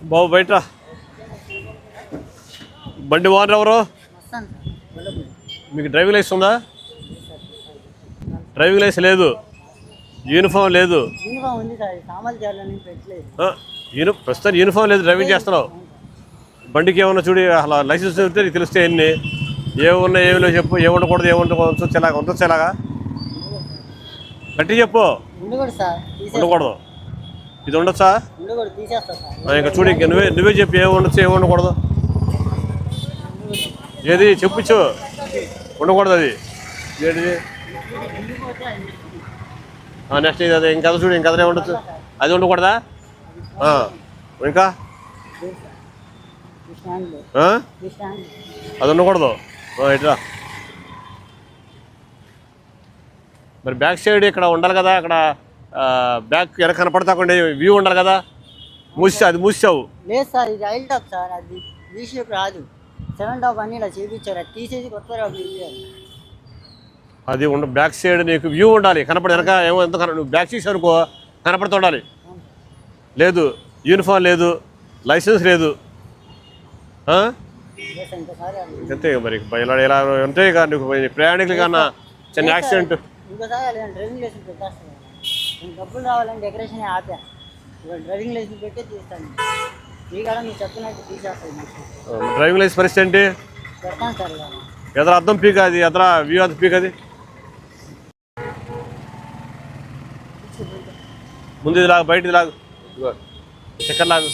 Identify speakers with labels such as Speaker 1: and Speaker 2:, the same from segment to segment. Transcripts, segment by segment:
Speaker 1: బాబు బయట బండి ఓనర్ ఎవరు? మీకు డ్రైవింగ్ లైసెన్స్ ఉందా? డ్రైవింగ్ లైసెన్స్ లేదు, యూనిఫామ్ లేదు. ప్రస్తుతం యూనిఫామ్ లేదు, డ్రైవింగ్ చేస్తున్నావు. బండికి ఏమన్నా చూడి అసలు లైసెన్స్ చెప్తే నీకు తెలిస్తే ఎన్ని ఏమున్నా ఏమిలో చెప్పు. ఏముండకూడదు ఏముండకూడదు చెలాగా ఉండొచ్చు, ఎలాగా గట్టి చెప్పు. ఉండకూడదు, ఇది ఉండొచ్చా? ఇంకా చూడు, ఇంక నువ్వే చెప్పు ఏమి ఉండొచ్చు ఏమి ఉండకూడదు. ఏది చెప్పుచ్చు, ఉండకూడదు అది ఏంటిది. నెక్స్ట్ ఇది అదే ఇంకా చూడు, ఇంకా అదే ఉండొచ్చు, అది ఉండకూడదా? ఇంకా అది ఉండకూడదు. ఇట్లా మరి బ్యాక్ సైడ్ ఇక్కడ ఉండాలి కదా, అక్కడ బ్యాక్ వెనక కనపడతాకుండా వ్యూ ఉండాలి కదా. అది మూసావు.
Speaker 2: లేదు సార్, ఇది ఆయిల్ టాప్ సార్, అది వీ షేప్ రాదు. 7 టాప్ అని ఇలా చేయించారు, అది తీసేసి కొత్త
Speaker 1: అది బ్యాక్ సైడ్ నీకు వ్యూ ఉండాలి, కనపడి వెనక ఏమో ఎంత నువ్వు బ్యాక్ సీట్ అనుకో కనపడుతూ ఉండాలి. లేదు, యూనిఫామ్ లేదు, లైసెన్స్ లేదు, అంతే మరి ఇలా ఉంటే ఇక నీకు ప్రయాణికులు కన్నా చిన్న యాక్సిడెంట్.
Speaker 2: ఇంకోసారి డ్రైవింగ్ లైసెన్స్ పెట్టేస్తాను, డబ్బులు రావాలని డెకరేషన్ ఆపా, డ్రైవింగ్ లైసెన్స్ పెట్టే తీస్తాను. మీ కాడ మీరు చెప్పినట్టు తీసేస్తాను.
Speaker 1: డ్రైవింగ్ లైసెన్స్ పరిస్థితి ఏంటి?
Speaker 2: చెప్తాను సార్.
Speaker 1: ఎదర అర్థం పీక్, అది ఎదర వ్యూ అది పీక్, అది ముందు ఇది లాగు, బయట ఇది లాగు, చక్కర్ లాగు.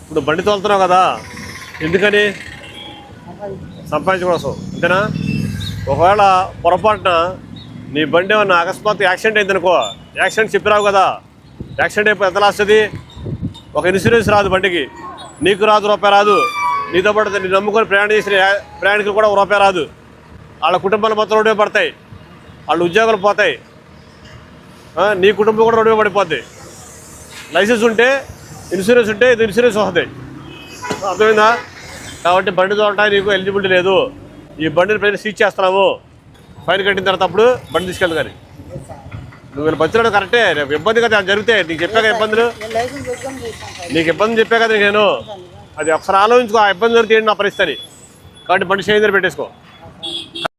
Speaker 1: ఇప్పుడు బండి తోలుతున్నావు కదా, ఎందుకని? సంపాదించడం కోసం, అంతేనా? ఒకవేళ పొరపాటున నీ బండి ఏమన్నా అకస్మాత్ యాక్సిడెంట్ అయింది అనుకో, యాక్సిడెంట్ చెప్పిరావు కదా, యాక్సిడెంట్ అయిపోయి ఎంత వస్తుంది? ఒక ఇన్సూరెన్స్ రాదు బండికి, నీకు రాదు, రూపాయి రాదు. నీతో పాటు నీ నమ్ముకొని ప్రయాణం చేసిన ప్రయాణికులు కూడా రూపాయి రాదు. వాళ్ళ కుటుంబాలు మొత్తం రోడ్డు పడతాయి, వాళ్ళ ఉద్యోగాలు పోతాయి, నీ కుటుంబం కూడా రోడ్డు పడిపోద్ది. లైసెన్స్ ఉంటే, ఇన్సూరెన్స్ ఉంటే ఇది ఇన్సూరెన్స్ వస్తుంది, అర్థమైందా? కాబట్టి బండి తోలటానికి నీకు ఎలిజిబిలిటీ లేదు. ఈ బండిని ప్రజలు సీజ్ చేస్తున్నాము, ఫైన్ కట్టిన తర్వాత అప్పుడు బండి తీసుకెళ్తా. కానీ నువ్వు వీళ్ళు బతిరాడు కరెక్టే, రేపు ఇబ్బంది కదా జరిగితే నీకు చెప్పాక ఇబ్బందులు, నీకు ఇబ్బంది చెప్పా కదా నేను. అది ఒకసారి ఆలోచించుకో, ఆ ఇబ్బంది జరిగితే ఏంటి నా పరిస్థితి. కాబట్టి బండి చేంజర్ పెట్టేసుకో.